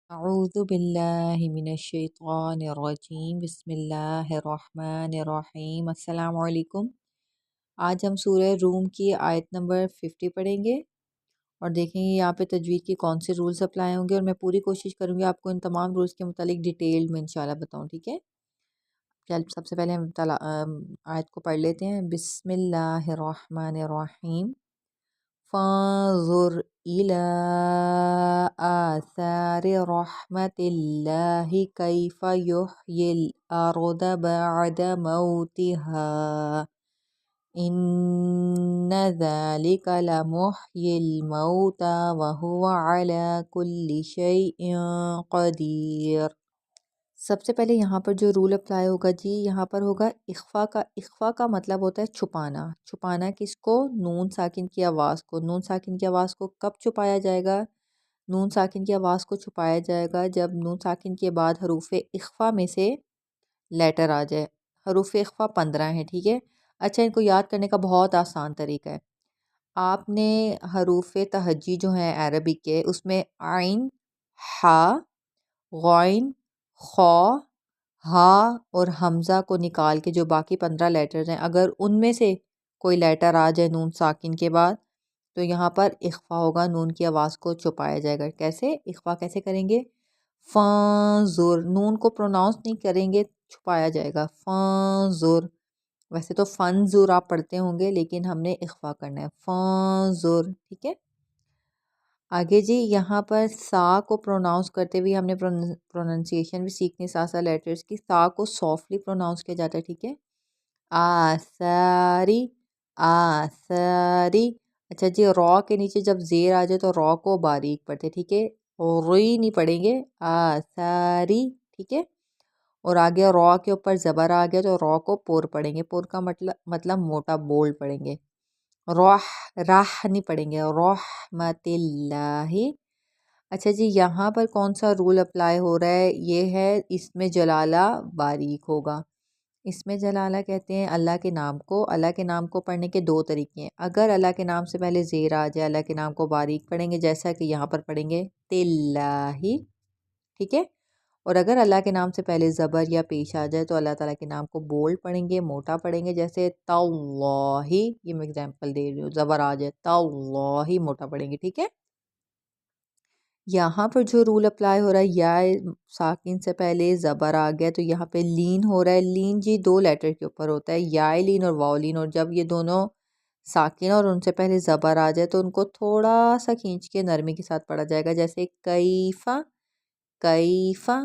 أعوذ بالله من الشیطان الرجیم بسم اللہ الرحمن الرحیم السلام علیکم۔ آج ہم سورہ روم کی آیت نمبر 50 پڑھیں گے اور دیکھیں گے یہاں پہ تجوید کے کون سے رولز اپلائی ہوں گے، اور میں پوری کوشش کروں گی آپ کو ان تمام رولز کے متعلق ڈیٹیل میں انشاءاللہ بتاؤں، ٹھیک ہے؟ چل سب سے پہلے ہم آیت کو پڑھ لیتے ہیں۔ بسم اللہ الرحمن الرحیم۔ فانظر إلى آثار رحمة الله كيف يحيي الأرض بعد موتها إن ذلك لمحيي الموتى وهو على كل شيء قدير۔ سب سے پہلے یہاں پر جو رول اپلائی ہوگا جی، یہاں پر ہوگا اخفا کا۔ اخفا کا مطلب ہوتا ہے چھپانا۔ چھپانا کس کو؟ نون ساکن کی آواز کو۔ نون ساکن کی آواز کو کب چھپایا جائے گا؟ نون ساکن کی آواز کو چھپایا جائے گا جب نون ساکن کے بعد حروف اخفا میں سے لیٹر آ جائے۔ حروف اخفا 15 ہیں، ٹھیک ہے؟ اچھا، ان کو یاد کرنے کا بہت آسان طریقہ ہے۔ آپ نے حروف تہجی جو ہیں عربک کے، اس میں عین، ہا، غین، خا، ہا اور حمزہ کو نکال کے جو باقی 15 لیٹرز ہیں، اگر ان میں سے کوئی لیٹر آ جائے نون ساکن کے بعد تو یہاں پر اخفا ہوگا، نون کی آواز کو چھپایا جائے گا۔ کیسے اخفا کیسے کریں گے؟ فانظر، نون کو پروناؤنس نہیں کریں گے، چھپایا جائے گا۔ فانظر، ویسے تو فنظر آپ پڑھتے ہوں گے لیکن ہم نے اخفا کرنا ہے۔ فانظر، ٹھیک ہے؟ آگے جی، یہاں پر سا کو پروناؤنس کرتے ہوئے ہم نے پروننسیشن بھی سیکھنے، ساتھ ساتھ لیٹرز کی۔ سا کو سافٹلی پروناؤنس کیا جاتا ہے، ٹھیک ہے؟ آثاری، آثاری۔ اچھا جی، را کے نیچے جب زیر آ جائے تو را کو باریک پڑھتے، ٹھیک ہے؟ روئی نہیں پڑھیں گے، آثاری، ٹھیک ہے؟ اور آگے را کے اوپر زبر آ گیا تو را کو پور پڑھیں گے۔ پور کا مطلب موٹا بولڈ پڑھیں گے۔ راہ، راہ نہیں پڑھیں گے، رحمت اللہ۔ اچھا جی، یہاں پر کون سا رول اپلائی ہو رہا ہے؟ یہ ہے اس میں جلالہ باریک ہوگا۔ اس میں جلالہ کہتے ہیں اللہ کے نام کو۔ اللہ کے نام کو پڑھنے کے دو طریقے ہیں۔ اگر اللہ کے نام سے پہلے زیر آ جائے، اللہ کے نام کو باریک پڑھیں گے، جیسا کہ یہاں پر پڑھیں گے تلّاہی، ٹھیک ہے؟ اور اگر اللہ کے نام سے پہلے زبر یا پیش آ جائے تو اللہ تعالیٰ کے نام کو بولڈ پڑھیں گے، موٹا پڑھیں گے، جیسے تاللہی، یہ میں اگزامپل دے رہی ہوں، زبر آ جائے تاللہی موٹا پڑھیں گے، ٹھیک ہے؟ یہاں پر جو رول اپلائی ہو رہا ہے، یا ساکن سے پہلے زبر آ گیا تو یہاں پہ لین ہو رہا ہے۔ لین جی دو لیٹر کے اوپر ہوتا ہے، یا لین اور واو لین، اور جب یہ دونوں ساکن اور ان سے پہلے زبر آ جائے تو ان کو تھوڑا سا کھینچ کے نرمی کے ساتھ پڑھا جائے گا، جیسے کیفا، کیفا،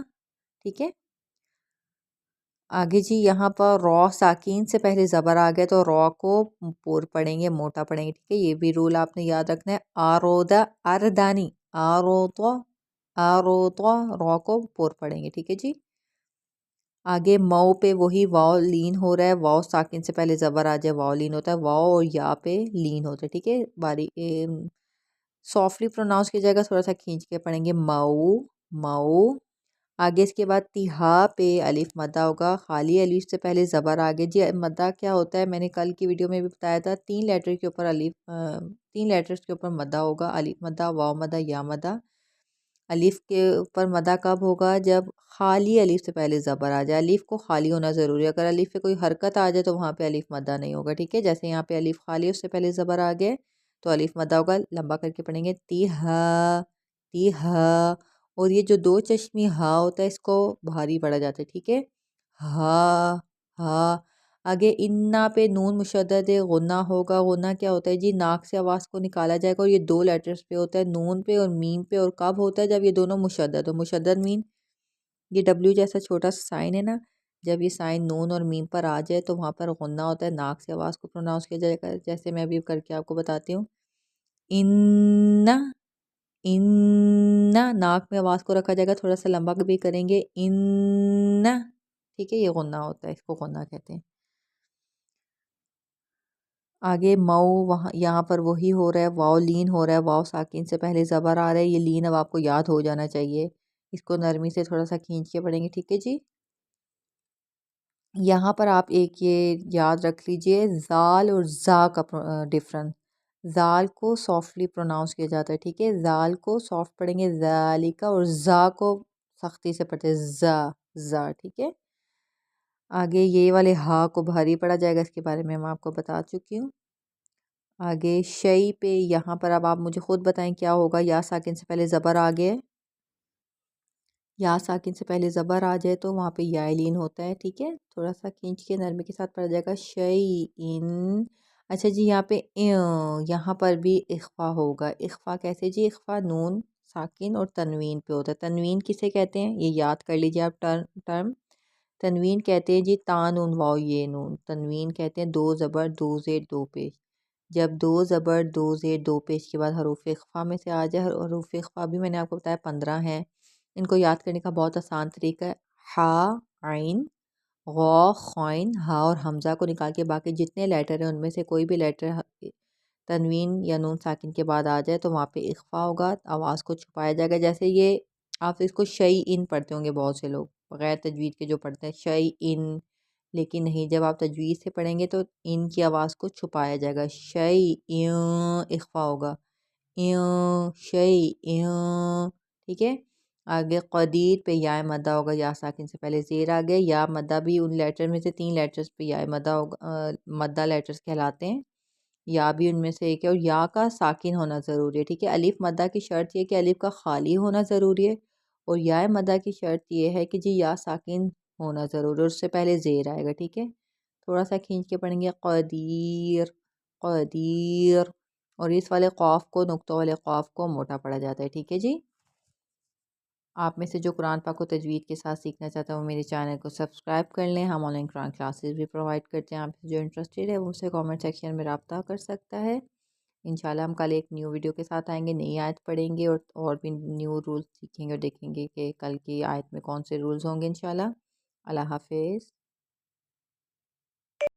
ٹھیک ہے؟ آگے جی، یہاں پر را ساکین سے پہلے زبر آ گیا تو را کو پور پڑھیں گے، موٹا پڑھیں گے، ٹھیک ہے؟ یہ بھی رول آپ نے یاد رکھنا ہے۔ آرودا، اردانی، آرودا، آرودا، را کو پور پڑھیں گے، ٹھیک ہے جی؟ آگے مئو پہ وہی واو لین ہو رہا ہے۔ واو ساکن سے پہلے زبر آ جائے واو لین ہوتا ہے، واو اور یا پہ لین ہوتا ہے، ٹھیک ہے؟ سافٹلی پروناؤنس کی جائے گا، تھوڑا سا کھینچ کے پڑھیں گے، مئو، مئو۔ آگے اس کے بعد تہا پہ الف مدہ ہوگا، خالی الف سے پہلے زبر آگے جی۔ مدہ کیا ہوتا ہے؟ میں نے کل کی ویڈیو میں بھی بتایا تھا، 3 لیٹر کے اوپر تین لیٹرز کے اوپر مدہ ہوگا، الف مدہ، واو مدہ، یا مدہ۔ الف کے اوپر مدہ کب ہوگا؟ جب خالی الف سے پہلے زبر آ جائے۔ الف کو خالی ہونا ضروری ہے، اگر الف پہ کوئی حرکت آ جائے تو وہاں پہ الف مدہ نہیں ہوگا، ٹھیک ہے؟ جیسے یہاں پہ الف خالی، اس سے پہلے زبر آ گئے تو الف مدہ ہوگا، لمبا کر کے پڑھیں گے، تیہا، تیہا۔ اور یہ جو دو چشمی ہا ہوتا ہے اس کو بھاری پڑھا جاتا ہے، ٹھیک ہے؟ ہا، ہا۔ آگے انا پہ نون مشدد ہے، غنہ ہوگا۔ غنہ کیا ہوتا ہے جی؟ ناک سے آواز کو نکالا جائے گا، اور یہ 2 لیٹرز پہ ہوتا ہے، نون پہ اور میم پہ۔ اور کب ہوتا ہے؟ جب یہ دونوں مشدد ہو۔ مشدد مین یہ ڈبلیو جیسا چھوٹا سا سائن ہے نا، جب یہ سائن نون اور میم پر آ جائے تو وہاں پر غنہ ہوتا ہے، ناک سے آواز کو پروناؤنس کیا جائے گا، جیسے میں ابھی کر کے آپ کو بتاتی ہوں۔ ان، ان، ناک میں آواز کو رکھا جائے گا، تھوڑا سا لمبا بھی کریں گے، ان، ٹھیک ہے؟ یہ غنہ ہوتا ہے، اس کو غنہ کہتے ہیں۔ آگے مئو، وہاں یہاں پر وہی ہو رہا ہے، واو لین ہو رہا ہے، واو ساکن سے پہلے زبر آ رہا ہے، یہ لین اب آپ کو یاد ہو جانا چاہیے، اس کو نرمی سے تھوڑا سا کھینچ کے پڑھیں گے، ٹھیک ہے جی؟ یہاں پر آپ ایک یہ یاد رکھ لیجئے، زال اور زا کا ڈفرنس۔ زال کو سافٹلی پروناؤنس کیا جاتا ہے، ٹھیک ہے، زال کو سافٹ پڑھیں گے ذالکا، اور زا کو سختی سے پڑھتے ہیں زا، ٹھیک ہے۔ آگے یہ والے ہا کو بھاری پڑھا جائے گا، اس کے بارے میں آپ کو بتا چکی ہوں۔ آگے شئی پہ یہاں پر اب آپ مجھے خود بتائیں کیا ہوگا، یا ساکن سے پہلے زبر آ گیا ہے، یا ساکن سے پہلے زبر آ جائے تو وہاں پہ یا لین ہوتا ہے، ٹھیک ہے، تھوڑا سا کھینچ کے نرمی کے ساتھ پڑھا جائے گا شئی ان۔ اچھا جی، یہاں پہ یہاں پر بھی اخفا ہوگا، اخفا کیسے جی، اخفا نون ساکن اور تنوین پہ ہوتا ہے۔ تنوین کسے کہتے ہیں یہ یاد کر لیجیے آپ ٹرم، تنوین کہتے ہیں جی تا نون واو یہ نون، تنوین کہتے ہیں دو زبر دو زیر دو پیش، جب دو زبر دو زیر دو پیش کے بعد حروف اخفا میں سے آ جائے، حروف اخفا بھی میں نے آپ کو بتایا 15 ہیں، ان کو یاد کرنے کا بہت آسان طریقہ ہے، ہا عین غو خوین، ہا اور حمزہ کو نکال کے باقی جتنے لیٹر ہیں ان میں سے کوئی بھی لیٹر تنوین یا نون ساکن کے بعد آ جائے تو وہاں پہ اخفا ہوگا، آواز کو چھپایا جائے گا۔ جیسے یہ آپ اس کو شعی ان پڑھتے ہوں گے بہت سے لوگ بغیر تجوید کے جو پڑھتے ہیں شعی ان، لیکن نہیں، جب آپ تجوید سے پڑھیں گے تو ان کی آواز کو چھپایا جائے گا، شعی اخفا ہوگا، شعی ٹھیک ہے۔ آگے قدیر پہ یا مدہ ہوگا، یا ساکن سے پہلے زیر آ گئے، یا مدہ بھی ان لیٹر میں سے 3 لیٹرز پہ یا مدہ ہوگا، مدہ لیٹرز کہلاتے ہیں، یا بھی ان میں سے ایک ہے، اور یا کا ساکن ہونا ضروری ہے، ٹھیک ہے۔ الف مدہ کی شرط یہ کہ الف کا خالی ہونا ضروری ہے، اور یا مدہ کی شرط یہ ہے کہ جی یا ساکن ہونا ضروری ہے، اس سے پہلے زیر آئے گا، ٹھیک ہے۔ تھوڑا سا کھینچ کے پڑھیں گے قدیر قدیر، اور اس والے قاف کو، نقطوں والے قاف کو موٹا پڑھا جاتا ہے، ٹھیک ہے جی۔ آپ میں سے جو قرآن پاک کو تجوید کے ساتھ سیکھنا چاہتا ہے وہ میرے چینل کو سبسکرائب کر لیں، ہم آن لائن قرآن کلاسز بھی پرووائڈ کرتے ہیں، آپ سے جو انٹرسٹیڈ ہے وہ مجھ سے کامنٹ سیکشن میں رابطہ کر سکتا ہے۔ انشاءاللہ ہم کل ایک نیو ویڈیو کے ساتھ آئیں گے، نئی آیت پڑھیں گے اور بھی نیو رولز سیکھیں گے اور دیکھیں گے کہ کل کی آیت میں کون سے رولز ہوں گے انشاءاللہ۔ اللہ حافظ۔